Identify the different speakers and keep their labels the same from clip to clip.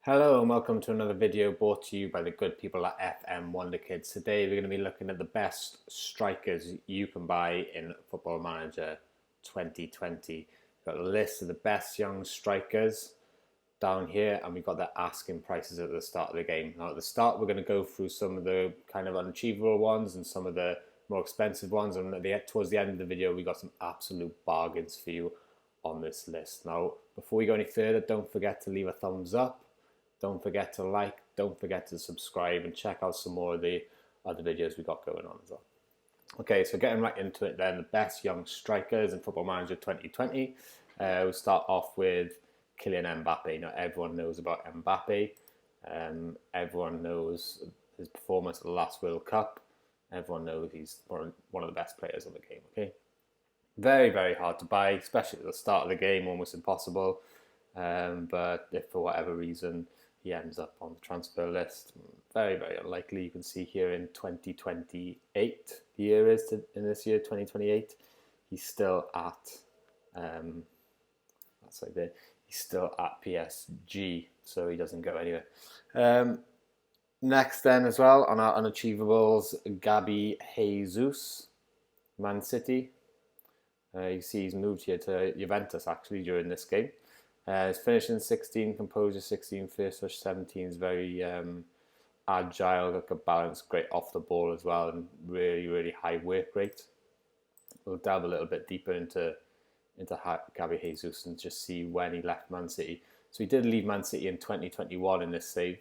Speaker 1: Hello and welcome to another video brought to you by the good people at FM Wonderkids. Today we're going to be looking at the best strikers you can buy in Football Manager 2020. We've got a list of the best young strikers down here, and we've got their asking prices at the start of the game. Now at the start we're going to go through some of the kind of unachievable ones and some of the more expensive ones, and towards the end of the video we got some absolute bargains for you on this list. Now before we go any further, don't forget to leave a thumbs up. Don't forget to like, don't forget to subscribe, and check out some more of the other videos we got going on as well. Okay, so getting right into it then, the best young strikers in Football Manager 2020. We'll start off with Kylian Mbappe. Now everyone knows about Mbappe. Everyone knows his performance at the last World Cup. Everyone knows he's one of the best players in the game, okay? Very, very hard to buy, especially at the start of the game, almost impossible. But if for whatever reason he ends up on the transfer list, very, very unlikely. You can see here in 2028, the year is in this year, 2028, he's still at, that's like there, he's still at PSG, so he doesn't go anywhere. Next then as well, on our unachievables, Gabi Jesus, Man City. You see he's moved here to Juventus actually during this game. His finishing 16, composure 16, first touch 17 is very agile, got good balance, great off the ball as well, and really, really high work rate. We'll delve a little bit deeper into Gabi Jesus and just see when he left Man City. So he did leave Man City in 2021 in this save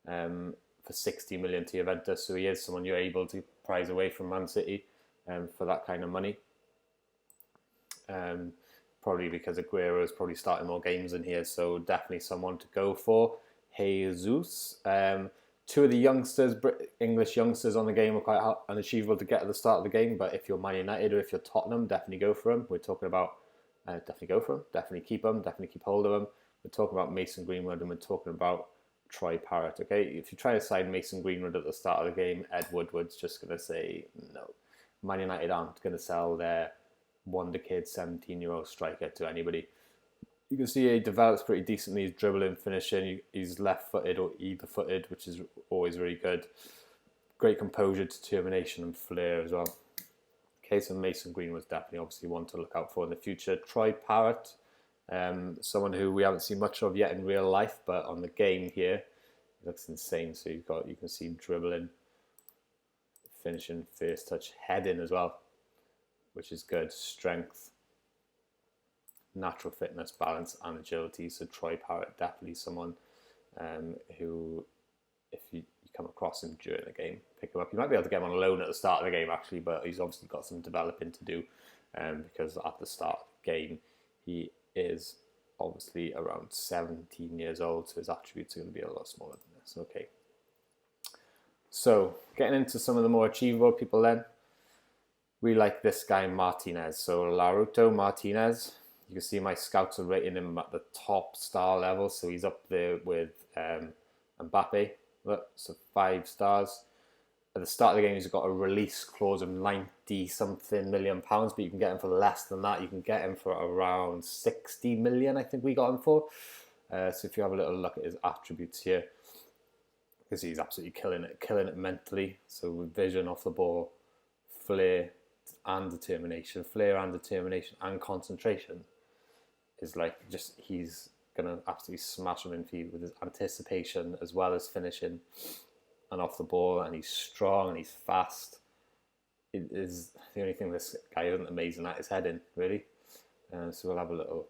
Speaker 1: for 60 million to Juventus. So he is someone you're able to prize away from Man City for that kind of money. Probably because Aguero is probably starting more games in here, so definitely someone to go for. Jesus. Two of the youngsters, English youngsters on the game, are quite unachievable to get at the start of the game, but if you're Man United or if you're Tottenham, definitely go for them. We're talking about definitely go for them, definitely keep them, definitely keep hold of them. We're talking about Mason Greenwood and we're talking about Troy Parrott. Okay, if you try to sign Mason Greenwood at the start of the game, Ed Woodward's just going to say no. Man United aren't going to sell their Wonderkids 17-year-old striker to anybody. You can see he develops pretty decently. He's dribbling, finishing. He's left-footed or either-footed, which is always really good. Great composure, determination, and flair as well. Okay, so Mason Green was definitely obviously one to look out for in the future. Troy Parrott, someone who we haven't seen much of yet in real life, but on the game here, he looks insane. So you can see him dribbling, finishing, first touch, heading as well, which is good. Strength, natural fitness, balance, and agility. So Troy Parrott, definitely someone who, if you come across him during the game, pick him up. You might be able to get him on loan at the start of the game actually, but he's obviously got some developing to do because at the start of the game he is obviously around 17 years old, so his attributes are going to be a lot smaller than this. Okay, so getting into some of the more achievable people then. We like this guy Martinez. So Lautaro Martinez, you can see my scouts are rating him at the top star level. So he's up there with Mbappe. Look, so 5 stars. At the start of the game, he's got a release clause of 90-something million pounds, but you can get him for less than that. You can get him for around 60 million, I think we got him for. So if you have a little look at his attributes here, because he's absolutely killing it mentally. So with vision off the ball, flair and determination and concentration is like just he's gonna absolutely smash them in feed with his anticipation as well as finishing and off the ball, and he's strong and he's fast. It is the only thing this guy isn't amazing at is heading, really. So we'll have a little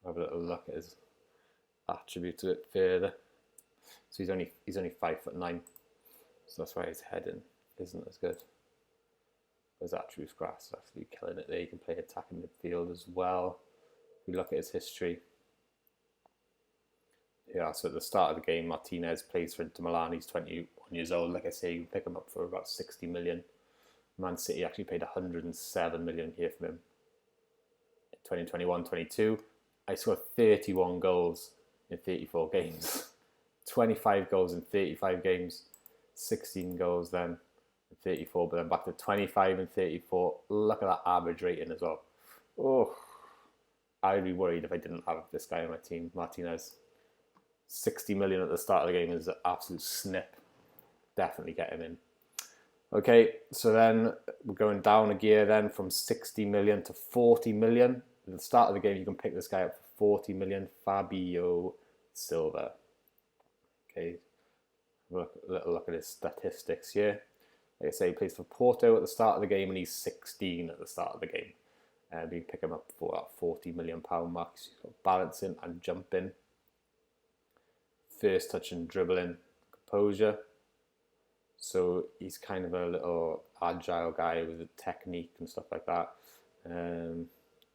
Speaker 1: look at his attributes a bit further. So he's only 5'9", so that's why his heading isn't as good. His attributes grass, absolutely killing it there. He can play attacking midfield as well. If we look at his history. Yeah, so at the start of the game, Martinez plays for Inter Milan. He's 21 years old. Like I say, you can pick him up for about 60 million. Man City actually paid 107 million here for him. In 2021-22, I scored 31 goals in 34 games. 25 goals in 35 games. 16 goals then. 34, but then back to 25 and 34. Look at that average rating as well. Oh, I'd be worried if I didn't have this guy on my team, Martinez. 60 million at the start of the game is an absolute snip. Definitely get him in. Okay, so then we're going down a gear then from 60 million to 40 million. At the start of the game, you can pick this guy up for 40 million, Fabio Silver. Okay, little look at his statistics here. Like I say, he plays for Porto at the start of the game, and he's 16 at the start of the game. You pick him up for that £40 million mark. He's got balancing and jumping, first touch and dribbling, composure. So he's kind of a little agile guy with a technique and stuff like that.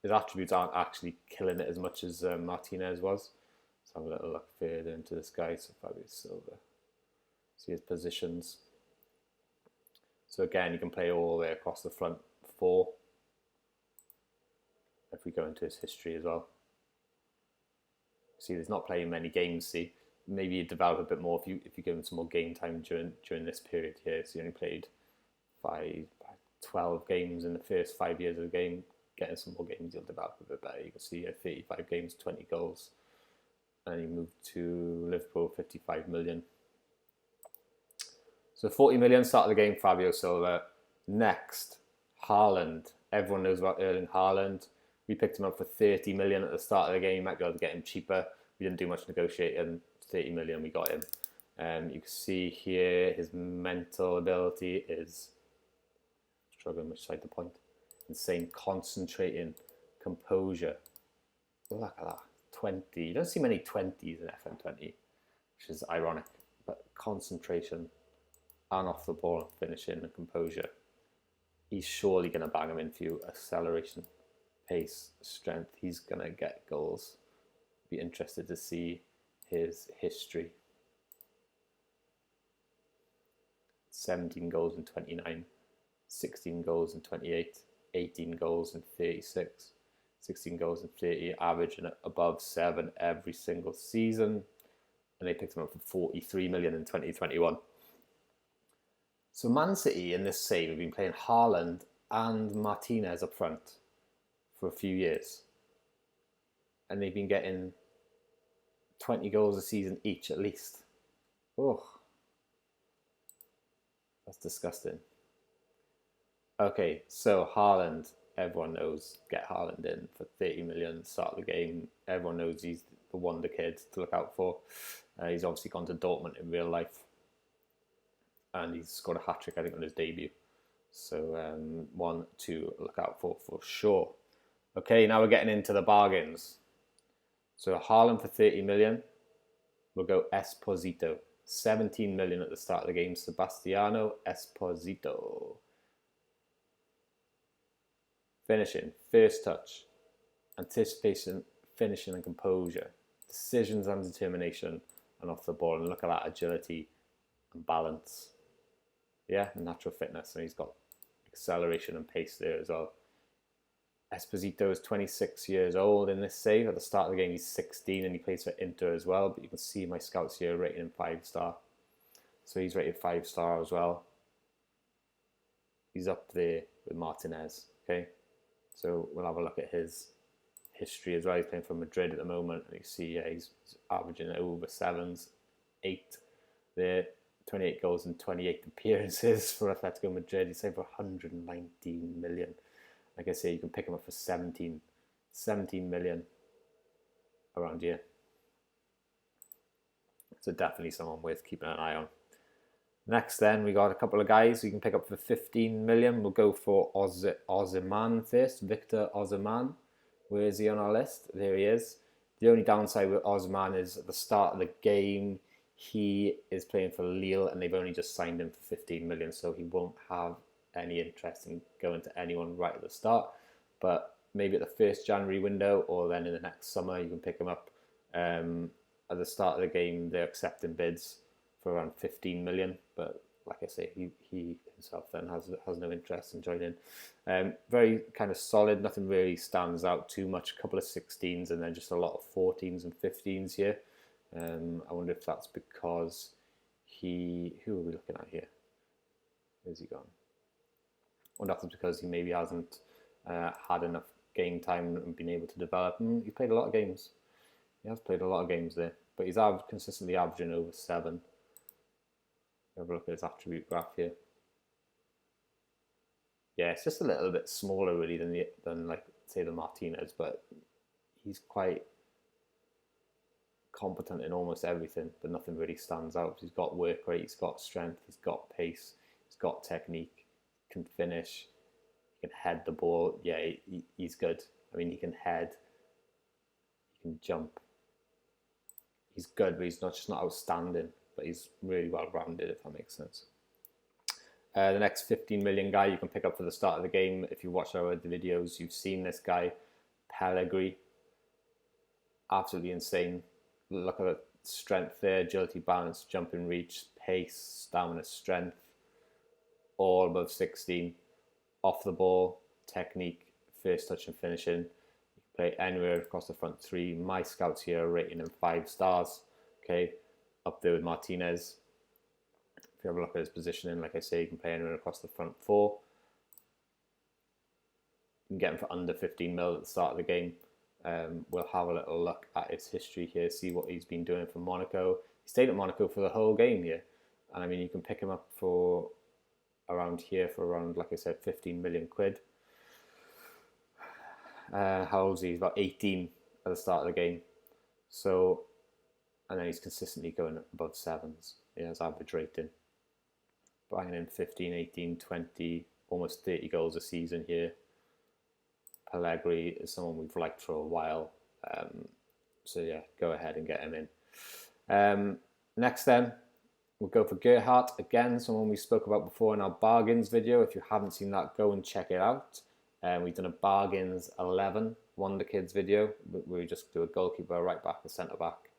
Speaker 1: His attributes aren't actually killing it as much as Martinez was. Let's have a little look further into this guy. So Fabio Silver. See his positions. So again, you can play all the way across the front four. If we go into his history as well. See, he's not playing many games, see. Maybe you develop a bit more if you give him some more game time during this period here. So he only played 12 games in the first 5 years of the game. Getting some more games, you'll develop a bit better. You can see 35 games, 20 goals. And he moved to Liverpool, 55 million. So 40 million, start of the game, Fabio Silva. Next, Haaland. Everyone knows about Erling Haaland. We picked him up for 30 million at the start of the game. You might be able to get him cheaper. We didn't do much negotiating. 30 million, we got him. You can see here his mental ability is struggling which side to point. Insane, concentrating, composure. Look at that, 20. You don't see many 20s in FM20, which is ironic. But concentration and off the ball, finishing and composure. He's surely going to bang him in for you. Acceleration, pace, strength. He's going to get goals. Be interested to see his history. 17 goals in 29, 16 goals in 28, 18 goals in 36, 16 goals in 30, averaging above 7 every single season. And they picked him up for 43 million in 2021. So Man City in this save have been playing Haaland and Martinez up front for a few years. And they've been getting 20 goals a season each at least. Oh, that's disgusting. Okay, so Haaland, everyone knows, get Haaland in for 30 million, start of the game. Everyone knows he's the Wonderkid to look out for. He's obviously gone to Dortmund in real life. And he's scored a hat-trick, I think, on his debut. So one to look out for sure. Okay, now we're getting into the bargains. So Haaland for 30 million. We'll go Esposito. 17 million at the start of the game. Sebastiano Esposito. Finishing, first touch, anticipation, finishing and composure, decisions and determination, and off the ball. And look at that agility and balance. Yeah, natural fitness. And he's got acceleration and pace there as well. Esposito is 26 years old in this save. At the start of the game, he's 16 and he plays for Inter as well. But you can see my scouts here rating him 5-star. So he's rated 5-star as well. He's up there with Martinez. Okay, so we'll have a look at his history as well. He's playing for Madrid at the moment. And you see, yeah, he's averaging over 7s, 8 there. 28 goals and 28 appearances for Atletico Madrid. He's saved for 119 million. Like I say, you can pick him up for 17 million around here. So definitely someone worth keeping an eye on. Next then, we got a couple of guys you can pick up for 15 million. We'll go for Osimhen first, Victor Osimhen. Where is he on our list? There he is. The only downside with Osimhen is at the start of the game, he is playing for Lille and they've only just signed him for 15 million, so he won't have any interest in going to anyone right at the start. But maybe at the 1st January window or then in the next summer, you can pick him up. At the start of the game, they're accepting bids for around 15 million. But like I say, he himself then has no interest in joining. Very kind of solid. Nothing really stands out too much. A couple of 16s and then just a lot of 14s and 15s here. I wonder if that's because who are we looking at here? Where's he gone? I wonder if that's because he maybe hasn't had enough game time and been able to develop. He's played a lot of games. He has played a lot of games there. but he's consistently averaging over 7. Have a look at his attribute graph here. Yeah, it's just a little bit smaller really than like say the Martinez, but he's quite competent in almost everything, but nothing really stands out. He's got work rate, he's got strength, he's got pace, he's got technique, can finish, he can head the ball. Yeah, he's good. I mean, he can head, he can jump. He's good, but he's just not outstanding, but he's really well rounded, if that makes sense. The next 15 million guy you can pick up for the start of the game. If you watch our other videos, you've seen this guy, Pellegrini. Absolutely insane. Look at the strength there, agility, balance, jumping reach, pace, stamina, strength, all above 16. Off the ball, technique, first touch and finishing. You can play anywhere across the front 3. My scouts here are rating him 5 stars. Okay, up there with Martinez. If you have a look at his positioning, like I say, you can play anywhere across the front 4. You can get him for under 15 mil at the start of the game. We'll have a little look at his history here, see what he's been doing for Monaco. He stayed at Monaco for the whole game here. And I mean, you can pick him up for around here for around, like I said, 15 million quid. How old is he? He's about 18 at the start of the game. So, and then he's consistently going above 7s. He has average rating. Banging in 15, 18, 20, almost 30 goals a season here. Pellegrini is someone we've liked for a while. So yeah, go ahead and get him in. Next then, we'll go for Gerhart. Again, someone we spoke about before in our bargains video. If you haven't seen that, go and check it out. We've done a bargains 11 Wonderkids video where we just do a goalkeeper, a right back, a centre back.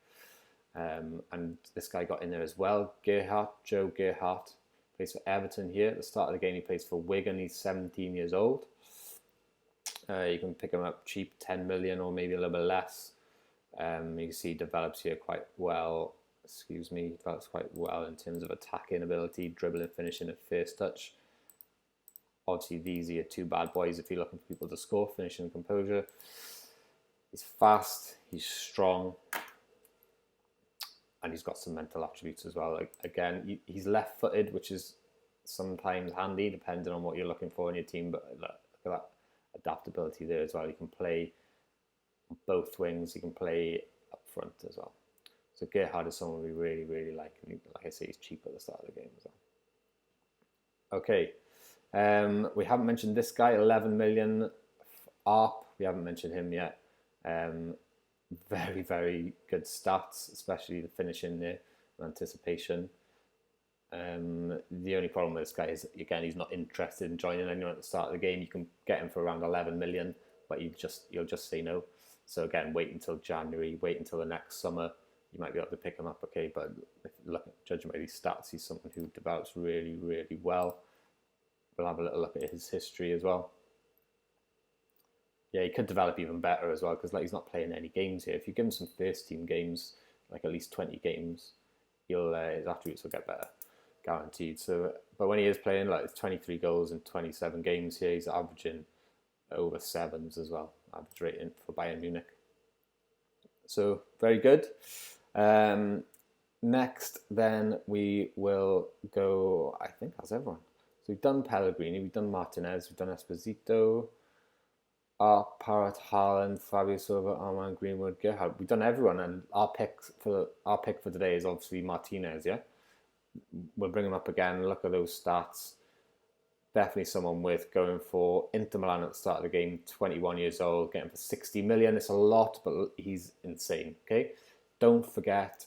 Speaker 1: And this guy got in there as well. Gerhart, Joe Gerhart. Plays for Everton here. At the start of the game, he plays for Wigan. He's 17 years old. You can pick him up cheap, 10 million or maybe a little bit less. You can see he develops here quite well. He develops quite well in terms of attacking ability, dribbling, finishing, and first touch. Obviously, these are your 2 bad boys if you're looking for people to score, finishing and composure. He's fast, he's strong, and he's got some mental attributes as well. Like, again, he's left-footed, which is sometimes handy depending on what you're looking for in your team. But look at that adaptability there as well. He can play both wings. He can play up front as well. So Gerhard is someone we really, really like. And like I say, he's cheap at the start of the game as well. Okay. We haven't mentioned this guy, 11 million ARP. We haven't mentioned him yet. Very, very good stats, especially the finishing there, anticipation. The only problem with this guy is, again, he's not interested in joining anyone at the start of the game. You can get him for around 11 million, but you'll just say no. So again, wait until January, wait until the next summer. You might be able to pick him up, okay? But judging by these stats, he's someone who develops really, really well. We'll have a little look at his history as well. Yeah, he could develop even better as well, because he's not playing any games here. If you give him some first team games, like at least 20 games, his attributes will get better, guaranteed. So, but when he is playing, it's 23 goals in 27 games here. He's averaging over 7s as well, average rating for Bayern Munich. So very good. Next, then we will go. I think that's everyone. So we've done Pellegrini, we've done Martinez, we've done Esposito, Parrott, Haaland, Fabio Silver, Armand, Greenwood, Gerhard. We've done everyone, and our pick for today is obviously Martinez. Yeah, we'll bring him up again. Look at those stats. Definitely someone worth going for. Inter Milan at the start of the game, 21 years old, getting for 60 million. It's a lot, but he's insane. Okay, don't forget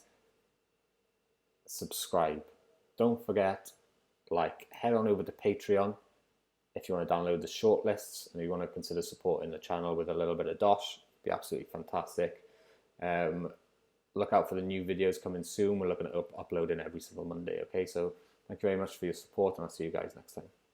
Speaker 1: subscribe. Don't forget head on over to Patreon. If you want to download the shortlists and you want to consider supporting the channel with a little bit of dosh, it'd be absolutely fantastic. Look out for the new videos coming soon. We're looking at uploading every single Monday. Okay, so thank you very much for your support, and I'll see you guys next time.